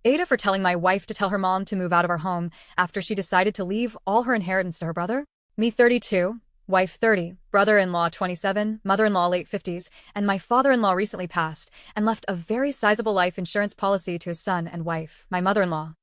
Aitah for telling my wife to tell her mom to move out of our home after she decided to leave all her inheritance to her brother. Me 32, wife 30, brother-in-law 27, mother-in-law late 50s, and my father-in-law recently passed and left a very sizable life insurance policy to his son and wife, my mother-in-law.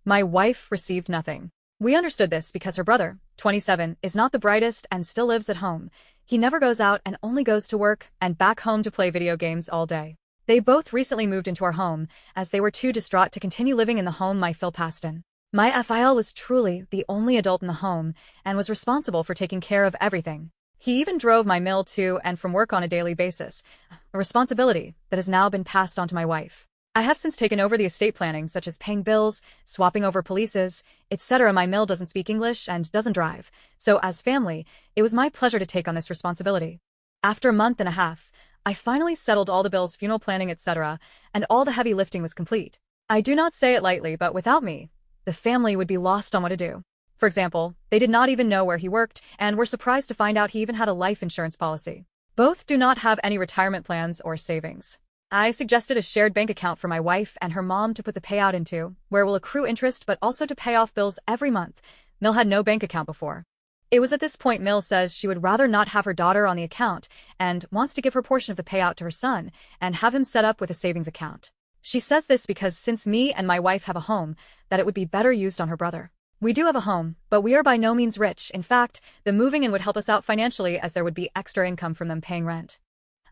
My wife received nothing. We understood this because her brother, 27, is not the brightest and still lives at home. He never goes out and only goes to work and back home to play video games all day. They both recently moved into our home, as they were too distraught to continue living in the home my Phil passed in. My FIL was truly the only adult in the home and was responsible for taking care of everything. He even drove my mill to and from work on a daily basis, a responsibility that has now been passed on to my wife. I have since taken over the estate planning, such as paying bills, swapping over polices, etc. My mill doesn't speak English and doesn't drive, so as family, it was my pleasure to take on this responsibility. After a month and a half, I finally settled all the bills, funeral planning, etc., and all the heavy lifting was complete. I do not say it lightly, but without me, the family would be lost on what to do. For example, they did not even know where he worked and were surprised to find out he even had a life insurance policy. Both do not have any retirement plans or savings. I suggested a shared bank account for my wife and her mom to put the payout into, where will accrue interest but also to pay off bills every month. Mill had no bank account before. It was at this point Mill says she would rather not have her daughter on the account and wants to give her portion of the payout to her son and have him set up with a savings account. She says this because since me and my wife have a home, that it would be better used on her brother. We do have a home, but we are by no means rich. In fact, the moving in would help us out financially as there would be extra income from them paying rent.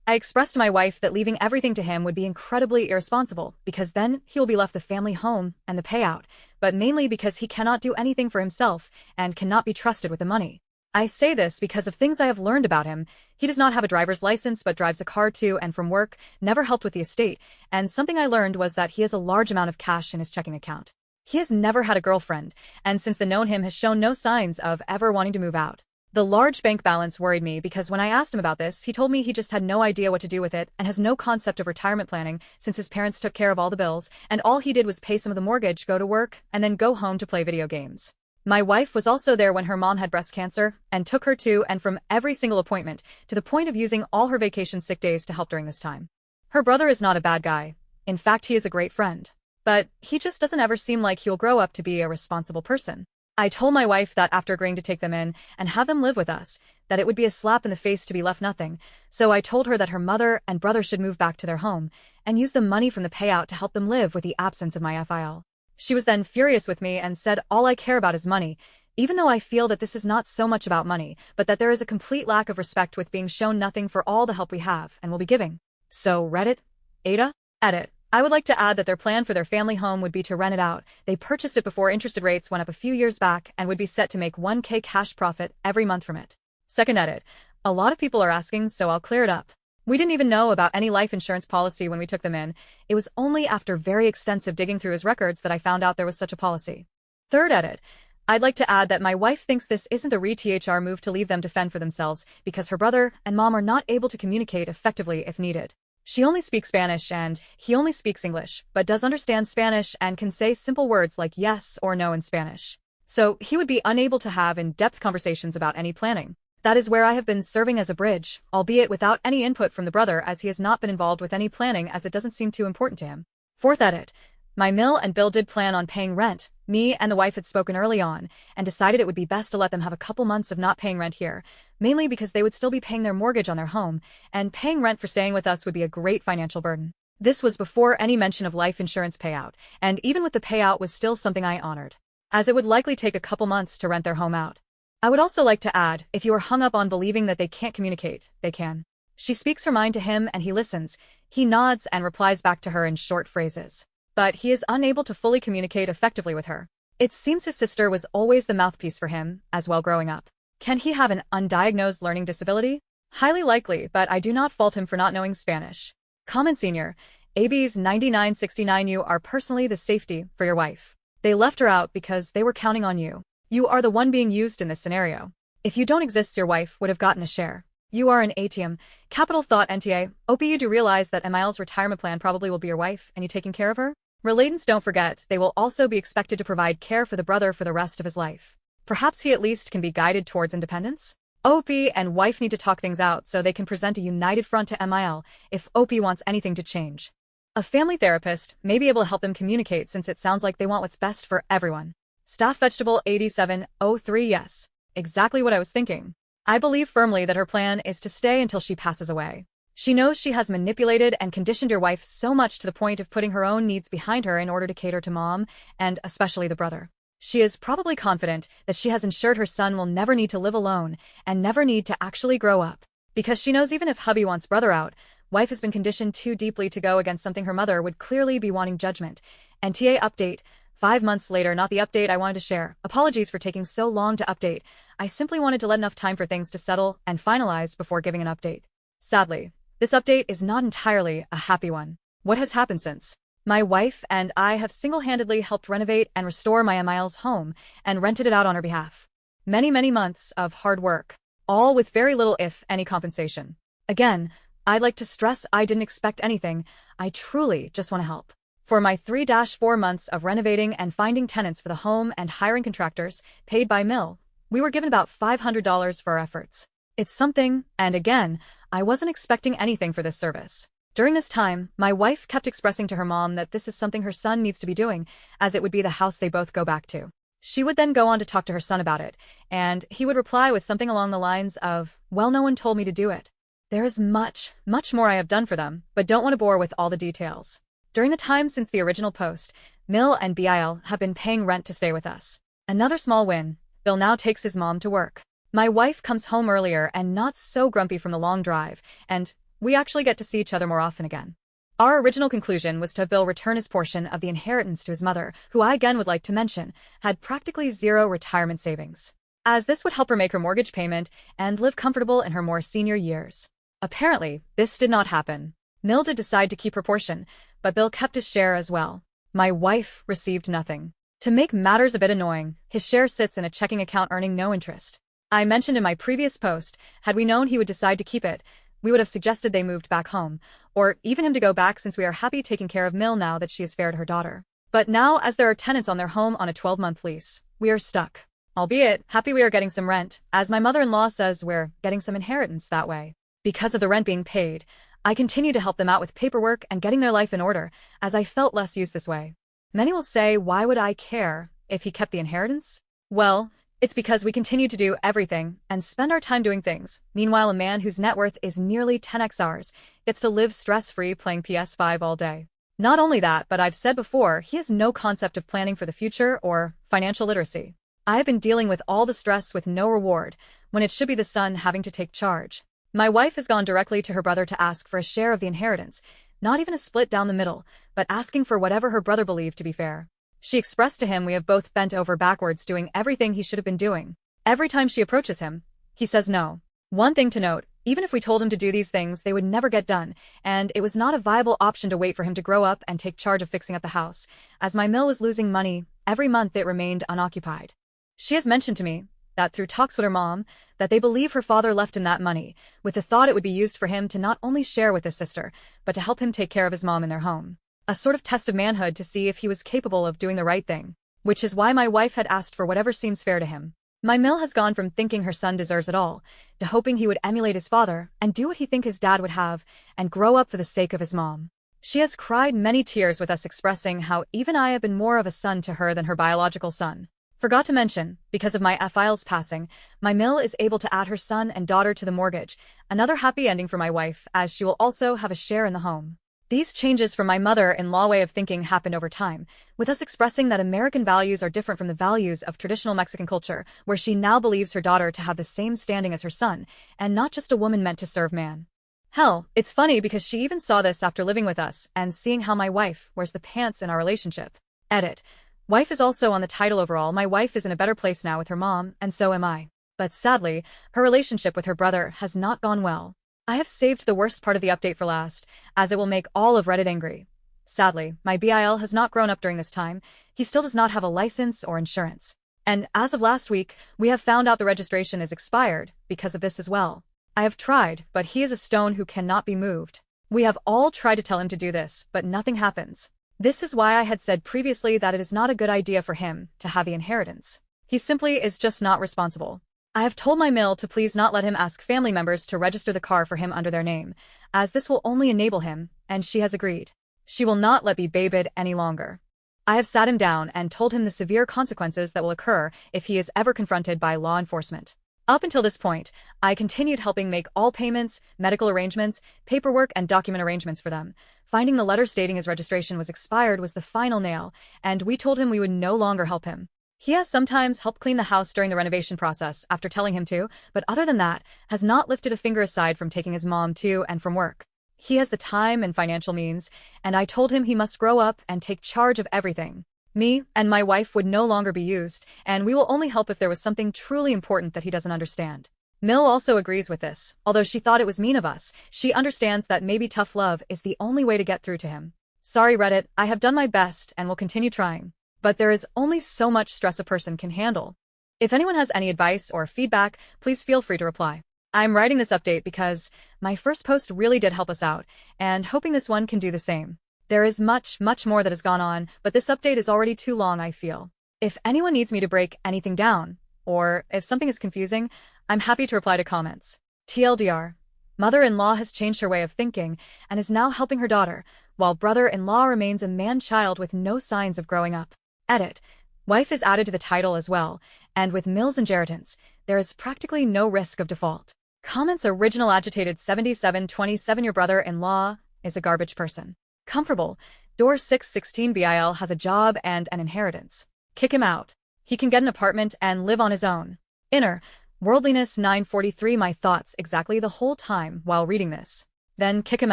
I expressed to my wife that leaving everything to him would be incredibly irresponsible because then he will be left the family home and the payout, but mainly because he cannot do anything for himself and cannot be trusted with the money. I say this because of things I have learned about him. He does not have a driver's license but drives a car to and from work, never helped with the estate, and something I learned was that he has a large amount of cash in his checking account. He has never had a girlfriend, and since the known him has shown no signs of ever wanting to move out. The large bank balance worried me because when I asked him about this, he told me he just had no idea what to do with it and has no concept of retirement planning since his parents took care of all the bills, and all he did was pay some of the mortgage, go to work, and then go home to play video games. My wife was also there when her mom had breast cancer and took her to and from every single appointment, to the point of using all her vacation sick days to help during this time. Her brother is not a bad guy. In fact, he is a great friend. But he just doesn't ever seem like he'll grow up to be a responsible person. I told my wife that after agreeing to take them in and have them live with us, that it would be a slap in the face to be left nothing, so I told her that her mother and brother should move back to their home and use the money from the payout to help them live with the absence of my FIL. She was then furious with me and said all I care about is money, even though I feel that this is not so much about money, but that there is a complete lack of respect with being shown nothing for all the help we have and will be giving. So Reddit? Aitah? Edit. I would like to add that their plan for their family home would be to rent it out. They purchased it before interest rates went up a few years back and would be set to make 1K cash profit every month from it. Second edit. A lot of people are asking, so I'll clear it up. We didn't even know about any life insurance policy when we took them in. It was only after very extensive digging through his records that I found out there was such a policy. Third edit. I'd like to add that my wife thinks this isn't a re-THR move to leave them to fend for themselves because her brother and mom are not able to communicate effectively if needed. She only speaks Spanish and he only speaks English, but does understand Spanish and can say simple words like yes or no in Spanish. So he would be unable to have in-depth conversations about any planning. That is where I have been serving as a bridge, albeit without any input from the brother as he has not been involved with any planning as it doesn't seem too important to him. Fourth edit. My mill and Bill did plan on paying rent. Me and the wife had spoken early on and decided it would be best to let them have a couple months of not paying rent here, mainly because they would still be paying their mortgage on their home, and paying rent for staying with us would be a great financial burden. This was before any mention of life insurance payout, and even with the payout was still something I honored, as it would likely take a couple months to rent their home out. I would also like to add, if you are hung up on believing that they can't communicate, they can. She speaks her mind to him and he listens. He nods and replies back to her in short phrases. But he is unable to fully communicate effectively with her. It seems his sister was always the mouthpiece for him, as well growing up. Can he have an undiagnosed learning disability? Highly likely, but I do not fault him for not knowing Spanish. Comment Senior. AB's 9969. You are personally the safety for your wife. They left her out because they were counting on you. You are the one being used in this scenario. If you don't exist, your wife would have gotten a share. You are an ATM. Capital Thought NTA. OP, you do realize that Emil's retirement plan probably will be your wife and you taking care of her? Relatants, don't forget, they will also be expected to provide care for the brother for the rest of his life. Perhaps he at least can be guided towards independence? OP and wife need to talk things out so they can present a united front to Emil if OP wants anything to change. A family therapist may be able to help them communicate since it sounds like they want what's best for everyone. Staff Vegetable 8703. Yes, exactly what I was thinking. I believe firmly that her plan is to stay until she passes away. She knows she has manipulated and conditioned your wife so much to the point of putting her own needs behind her in order to cater to mom, and especially the brother. She is probably confident that she has ensured her son will never need to live alone and never need to actually grow up. Because she knows even if hubby wants brother out, wife has been conditioned too deeply to go against something her mother would clearly be wanting judgment. And TA update, 5 months later, not the update I wanted to share. Apologies for taking so long to update. I simply wanted to let enough time for things to settle and finalize before giving an update. Sadly, this update is not entirely a happy one. What has happened since? My wife and I have single-handedly helped renovate and restore my Emile's home and rented it out on her behalf. Many, many months of hard work, all with very little if any compensation. Again, I'd like to stress I didn't expect anything. I truly just want to help. For my 3-4 months of renovating and finding tenants for the home and hiring contractors, paid by Mill, we were given about $500 for our efforts. It's something, and again, I wasn't expecting anything for this service. During this time, my wife kept expressing to her mom that this is something her son needs to be doing, as it would be the house they both go back to. She would then go on to talk to her son about it, and he would reply with something along the lines of, "Well, no one told me to do it." There is much, much more I have done for them, but don't want to bore with all the details. During the time since the original post, Mill and Bill have been paying rent to stay with us. Another small win, Bill now takes his mom to work. My wife comes home earlier and not so grumpy from the long drive, and we actually get to see each other more often again. Our original conclusion was to have Bill return his portion of the inheritance to his mother, who I again would like to mention, had practically zero retirement savings, as this would help her make her mortgage payment and live comfortable in her more senior years. Apparently, this did not happen. Mill did decide to keep her portion, but Bill kept his share as well. My wife received nothing. To make matters a bit annoying, his share sits in a checking account earning no interest. I mentioned in my previous post, had we known he would decide to keep it, we would have suggested they moved back home, or even him to go back since we are happy taking care of Mill now that she is fair to her daughter. But now, as there are tenants on their home on a 12-month lease, we are stuck. Albeit, happy we are getting some rent, as my mother-in-law says we're getting some inheritance that way. Because of the rent being paid, I continue to help them out with paperwork and getting their life in order, as I felt less used this way. Many will say, why would I care if he kept the inheritance? Well, it's because we continue to do everything and spend our time doing things. Meanwhile, a man whose net worth is nearly 10x ours gets to live stress-free playing PS5 all day. Not only that, but I've said before, he has no concept of planning for the future or financial literacy. I have been dealing with all the stress with no reward, when it should be the son having to take charge. My wife has gone directly to her brother to ask for a share of the inheritance, not even a split down the middle, but asking for whatever her brother believed to be fair. She expressed to him we have both bent over backwards doing everything he should have been doing. Every time she approaches him, he says no. One thing to note, even if we told him to do these things, they would never get done, and it was not a viable option to wait for him to grow up and take charge of fixing up the house. As my mill was losing money, every month it remained unoccupied. She has mentioned to me that through talks with her mom, that they believe her father left him that money, with the thought it would be used for him to not only share with his sister, but to help him take care of his mom in their home. A sort of test of manhood to see if he was capable of doing the right thing, which is why my wife had asked for whatever seems fair to him. My mill has gone from thinking her son deserves it all, to hoping he would emulate his father and do what he think his dad would have, and grow up for the sake of his mom. She has cried many tears with us expressing how even I have been more of a son to her than her biological son. Forgot to mention, because of my File's passing, my mill is able to add her son and daughter to the mortgage, another happy ending for my wife, as she will also have a share in the home. These changes from my mother-in-law way of thinking happened over time, with us expressing that American values are different from the values of traditional Mexican culture, where she now believes her daughter to have the same standing as her son, and not just a woman meant to serve man. Hell, it's funny because she even saw this after living with us and seeing how my wife wears the pants in our relationship. Edit. Wife is also on the title overall. My wife is in a better place now with her mom, and so am I. But sadly, her relationship with her brother has not gone well. I have saved the worst part of the update for last, as it will make all of Reddit angry. Sadly, my BIL has not grown up during this time. He still does not have a license or insurance. And as of last week, we have found out the registration is expired because of this as well. I have tried, but he is a stone who cannot be moved. We have all tried to tell him to do this, but nothing happens. This is why I had said previously that it is not a good idea for him to have the inheritance. He simply is just not responsible. I have told my mill to please not let him ask family members to register the car for him under their name, as this will only enable him, and she has agreed. She will not let me babysit any longer. I have sat him down and told him the severe consequences that will occur if he is ever confronted by law enforcement. Up until this point, I continued helping make all payments, medical arrangements, paperwork, and document arrangements for them. Finding the letter stating his registration was expired was the final nail, and we told him we would no longer help him. He has sometimes helped clean the house during the renovation process after telling him to, but other than that, has not lifted a finger aside from taking his mom to and from work. He has the time and financial means, and I told him he must grow up and take charge of everything. Me and my wife would no longer be used, and we will only help if there was something truly important that he doesn't understand. Mill also agrees with this. Although she thought it was mean of us, she understands that maybe tough love is the only way to get through to him. Sorry, Reddit, I have done my best and will continue trying. But there is only so much stress a person can handle. If anyone has any advice or feedback, please feel free to reply. I'm writing this update because my first post really did help us out, and hoping this one can do the same. There is much more that has gone on, but this update is already too long, I feel. If anyone needs me to break anything down, or if something is confusing, I'm happy to reply to comments. TLDR. Mother-in-law has changed her way of thinking and is now helping her daughter, while brother-in-law remains a man-child with no signs of growing up. Edit. Wife is added to the title as well, and with Mill's inheritance, there is practically no risk of default. Comments original agitated 7727 Your brother-in-law is a garbage person. Comfortable. Door 616 BIL has a job and an inheritance. Kick him out. He can get an apartment and live on his own. Inner. Worldliness 943 My thoughts exactly the whole time while reading this. Then kick him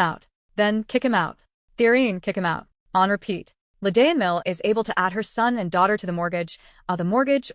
out. Then kick him out. Theorine kick him out. On repeat. Lidean Mill is able to add her son and daughter to the mortgage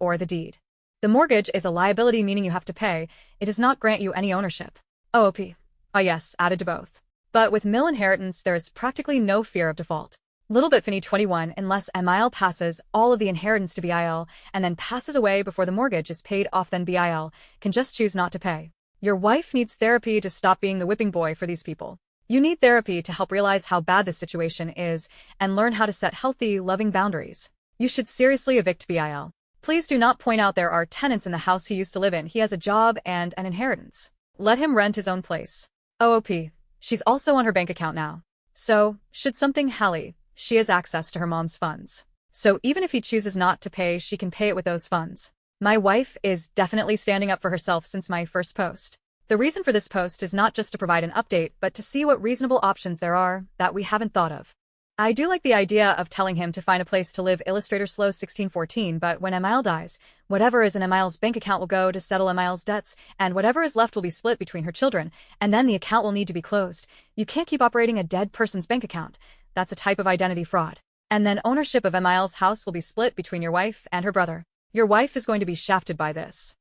or the deed. The mortgage is a liability, meaning you have to pay. It does not grant you any ownership. OOP. Yes, added to both. But with Mill inheritance, there is practically no fear of default. Little Bitfinny 21 unless MIL passes all of the inheritance to BIL and then passes away before the mortgage is paid off, then BIL can just choose not to pay. Your wife needs therapy to stop being the whipping boy for these people. You need therapy to help realize how bad this situation is and learn how to set healthy, loving boundaries. You should seriously evict BIL. Please do not point out there are tenants in the house he used to live in. He has a job and an inheritance. Let him rent his own place. OOP. She's also on her bank account now. So, should something Hallie, she has access to her mom's funds. So even if he chooses not to pay, she can pay it with those funds. My wife is definitely standing up for herself since my first post. The reason for this post is not just to provide an update, but to see what reasonable options there are that we haven't thought of. I do like the idea of telling him to find a place to live. Illustrator Slow 1614, but when Emile dies, whatever is in Emile's bank account will go to settle Emile's debts, and whatever is left will be split between her children, and then the account will need to be closed. You can't keep operating a dead person's bank account. That's a type of identity fraud. And then ownership of Emile's house will be split between your wife and her brother. Your wife is going to be shafted by this.